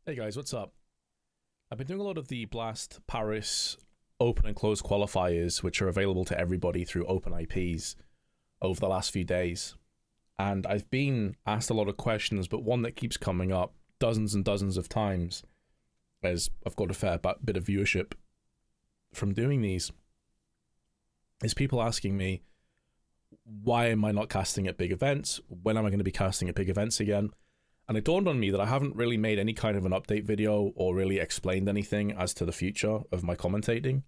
Hey guys, what's up? I've been doing a lot of the Blast Paris open and closed qualifiers, which are available to everybody through open IPs over the last few days. And I've been asked a lot of questions, but one that keeps coming up dozens and dozens of times, as I've got a fair bit of viewership from doing these, is people asking me, why am I not casting at big events? When am I going to be casting at big events again? And it dawned on me that I haven't really made any kind of an update video or really explained anything as to the future of my commentating.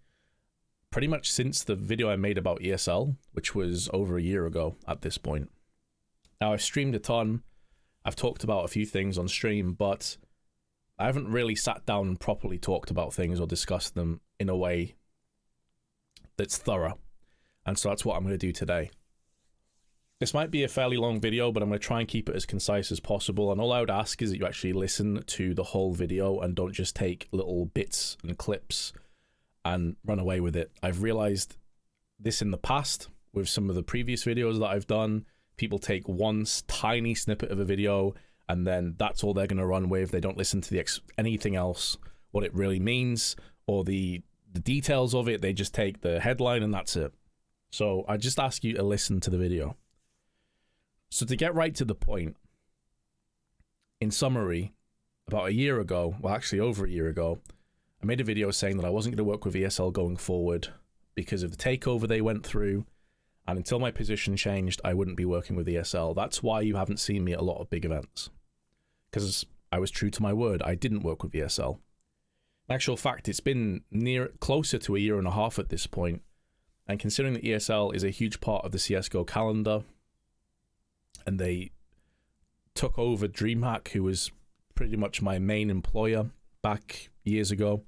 Pretty much since the video I made about ESL, which was over a year ago at this point. Now, I've streamed a ton. I've talked about a few things on stream, but I haven't really sat down and properly talked about things or discussed them in a way that's thorough. And so that's what I'm going to do today. This might be a fairly long video, but I'm going to try and keep it as concise as possible. And all I would ask is that you actually listen to the whole video and don't just take little bits and clips and run away with it. I've realized this in the past with some of the previous videos that I've done. People take one tiny snippet of a video and then that's all they're going to run with. They don't listen to anything else, what it really means, or the details of it. They just take the headline and that's it. So I just ask you to listen to the video. So to get right to the point, in summary, about a year ago, well actually over a year ago, I made a video saying that I wasn't going to work with ESL going forward because of the takeover they went through, and until my position changed, I wouldn't be working with ESL. That's why you haven't seen me at a lot of big events, because I was true to my word. I didn't work with ESL. In actual fact, it's been closer to a year and a half at this point, and considering that ESL is a huge part of the CSGO calendar, and they took over DreamHack, who was pretty much my main employer back years ago.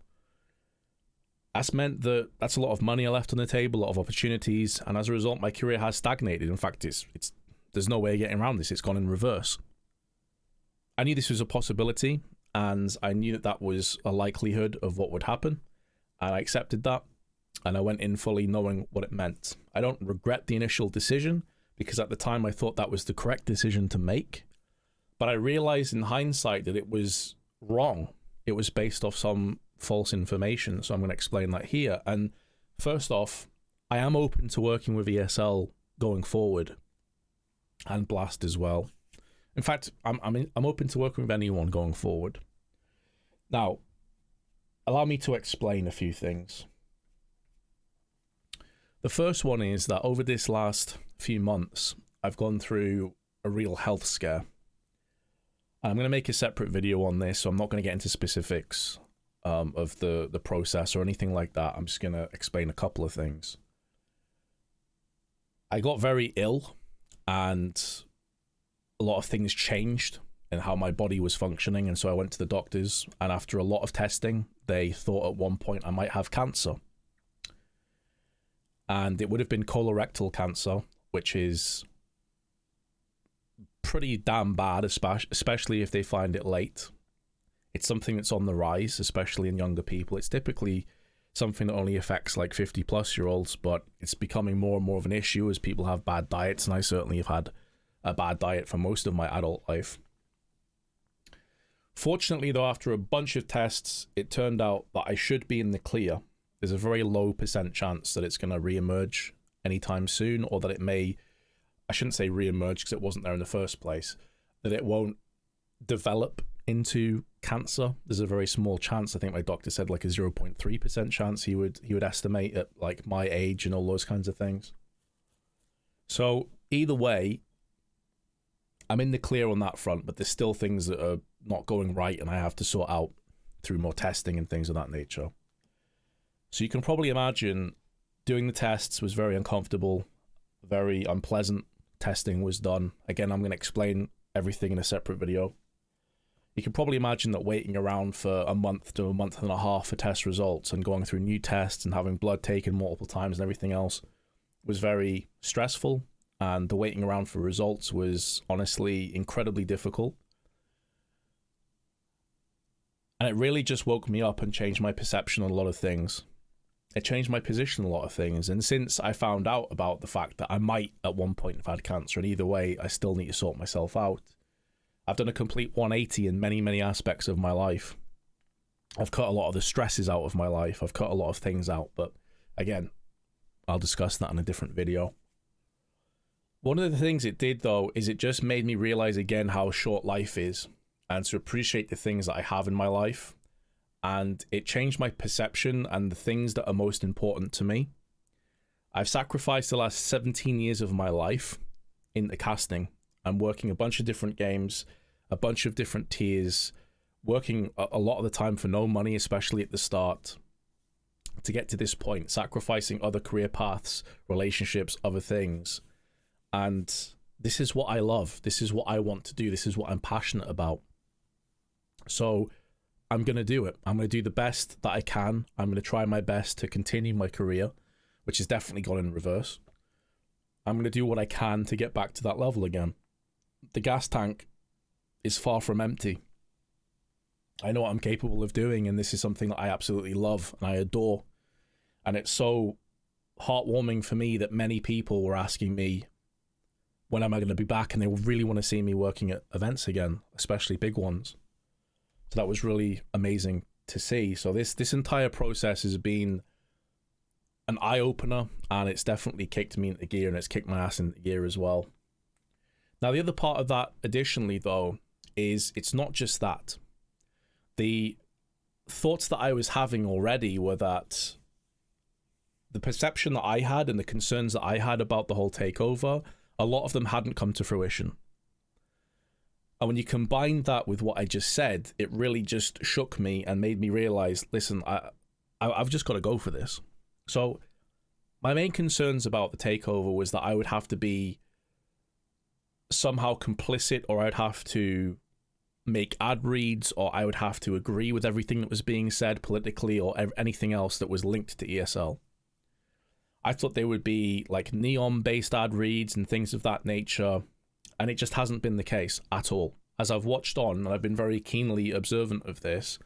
That's meant that that's a lot of money I left on the table, a lot of opportunities, and as a result, my career has stagnated. In fact, there's no way of getting around this. It's gone in reverse. I knew this was a possibility, and I knew that that was a likelihood of what would happen, and I accepted that, and I went in fully knowing what it meant. I don't regret the initial decision, because at the time I thought that was the correct decision to make. But I realized in hindsight that it was wrong. It was based off some false information, so I'm going to explain that here. And first off, I am open to working with ESL going forward, and Blast as well. In fact, I'm open to working with anyone going forward. Now, allow me to explain a few things. The first one is that over this last few months, I've gone through a real health scare. I'm going to make a separate video on this, so I'm not going to get into specifics of the process or anything like that. I'm just going to explain a couple of things. I got very ill, and a lot of things changed in how my body was functioning, and so I went to the doctors, and after a lot of testing, they thought at one point I might have cancer. And it would have been colorectal cancer, which is pretty damn bad, especially if they find it late. It's something that's on the rise, especially in younger people. It's typically something that only affects like 50-plus-year-olds, but it's becoming more and more of an issue as people have bad diets, and I certainly have had a bad diet for most of my adult life. Fortunately, though, after a bunch of tests, it turned out that I should be in the clear. There's a very low % chance that it's going to re-emerge anytime soon, or that it may, I shouldn't say re-emerge because it wasn't there in the first place, that it won't develop into cancer. There's a very small chance. I think my doctor said like a 0.3% chance he would estimate at like my age and all those kinds of things. So either way, I'm in the clear on that front, but there's still things that are not going right and I have to sort out through more testing and things of that nature. So you can probably imagine doing the tests was very uncomfortable, very unpleasant. Testing was done. Again, I'm going to explain everything in a separate video. You can probably imagine that waiting around for a month to a month and a half for test results and going through new tests and having blood taken multiple times and everything else was very stressful. And the waiting around for results was honestly incredibly difficult. And it really just woke me up and changed my perception on a lot of things. It changed my position on a lot of things. And since I found out about the fact that I might at one point have had cancer, and either way, I still need to sort myself out, I've done a complete 180 in many, many aspects of my life. I've cut a lot of the stresses out of my life. I've cut a lot of things out, but again, I'll discuss that in a different video. One of the things it did, though, is it just made me realize again how short life is and to appreciate the things that I have in my life. And it changed my perception and the things that are most important to me. I've sacrificed the last 17 years of my life into casting. I'm working a bunch of different games, a bunch of different tiers, working a lot of the time for no money, especially at the start, to get to this point, sacrificing other career paths, relationships, other things. And this is what I love. This is what I want to do. This is what I'm passionate about. So I'm going to do it. I'm going to do the best that I can. I'm going to try my best to continue my career, which has definitely gone in reverse. I'm going to do what I can to get back to that level again. The gas tank is far from empty. I know what I'm capable of doing, and this is something that I absolutely love and I adore. And it's so heartwarming for me that many people were asking me, when am I going to be back? And they really want to see me working at events again, especially big ones. So that was really amazing to see. So this entire process has been an eye-opener, and it's definitely kicked me into gear, and it's kicked my ass into gear as well. Now, the other part of that, additionally, though, is it's not just that. The thoughts that I was having already were that the perception that I had and the concerns that I had about the whole takeover, a lot of them hadn't come to fruition. And when you combine that with what I just said, it really just shook me and made me realize, listen, I've just got to go for this. So my main concerns about the takeover was that I would have to be somehow complicit, or I'd have to make ad reads, or I would have to agree with everything that was being said politically or anything else that was linked to ESL. I thought they would be like neon-based ad reads and things of that nature, and it just hasn't been the case at all. As I've watched on, and I've been very keenly observant of this,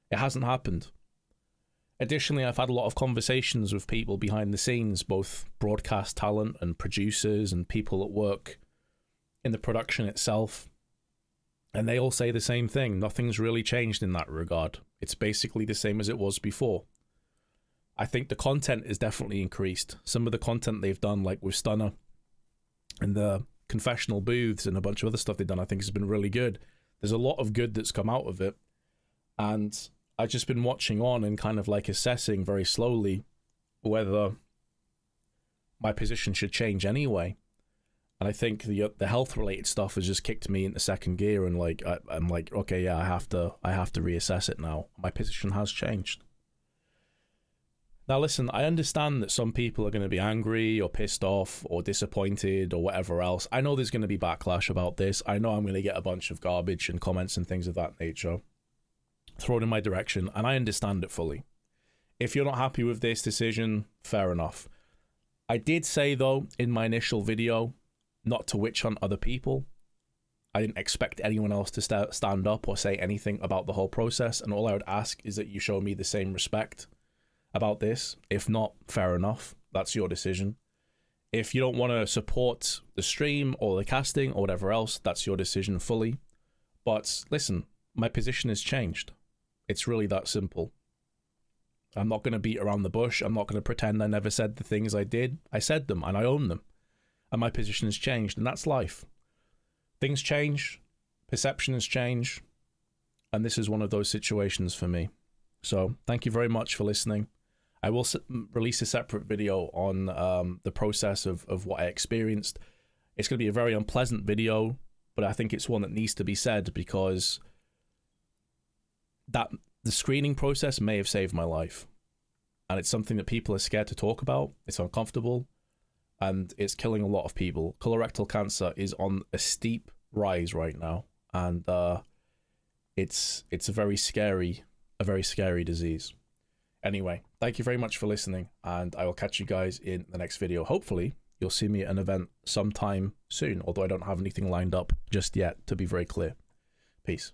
it hasn't happened. Additionally, I've had a lot of conversations with people behind the scenes, both broadcast talent and producers and people that work in the production itself, and they all say the same thing. Nothing's really changed in that regard. It's basically the same as it was before. I think the content is definitely increased. Some of the content they've done, like with Stunner and the confessional booths and a bunch of other stuff they've done, I think has been really good. There's a lot of good that's come out of it. And I've just been watching on and kind of like assessing very slowly whether my position should change anyway. And I think the health related stuff has just kicked me into second gear, and like I'm like, okay, yeah, I have to reassess it now. My position has changed. Now, listen, I understand that some people are going to be angry or pissed off or disappointed or whatever else. I know there's going to be backlash about this. I know I'm going to get a bunch of garbage and comments and things of that nature thrown in my direction, and I understand it fully. If you're not happy with this decision, fair enough. I did say, though, in my initial video, not to witch hunt other people. I didn't expect anyone else to stand up or say anything about the whole process, and all I would ask is that you show me the same respect about this. If not, fair enough. That's your decision. If you don't want to support the stream or the casting or whatever else, that's your decision fully. But listen, my position has changed. It's really that simple. I'm not going to beat around the bush. I'm not going to pretend I never said the things I did. I said them and I own them. And my position has changed, and that's life. Things change. Perception has changed. And this is one of those situations for me. So thank you very much for listening. I will release a separate video on the process of what I experienced. It's going to be a very unpleasant video, but I think it's one that needs to be said because the screening process may have saved my life. And it's something that people are scared to talk about. It's uncomfortable, and it's killing a lot of people. Colorectal cancer is on a steep rise right now, and it's a very scary disease. Anyway, thank you very much for listening, and I will catch you guys in the next video. Hopefully, you'll see me at an event sometime soon, although I don't have anything lined up just yet, to be very clear. Peace.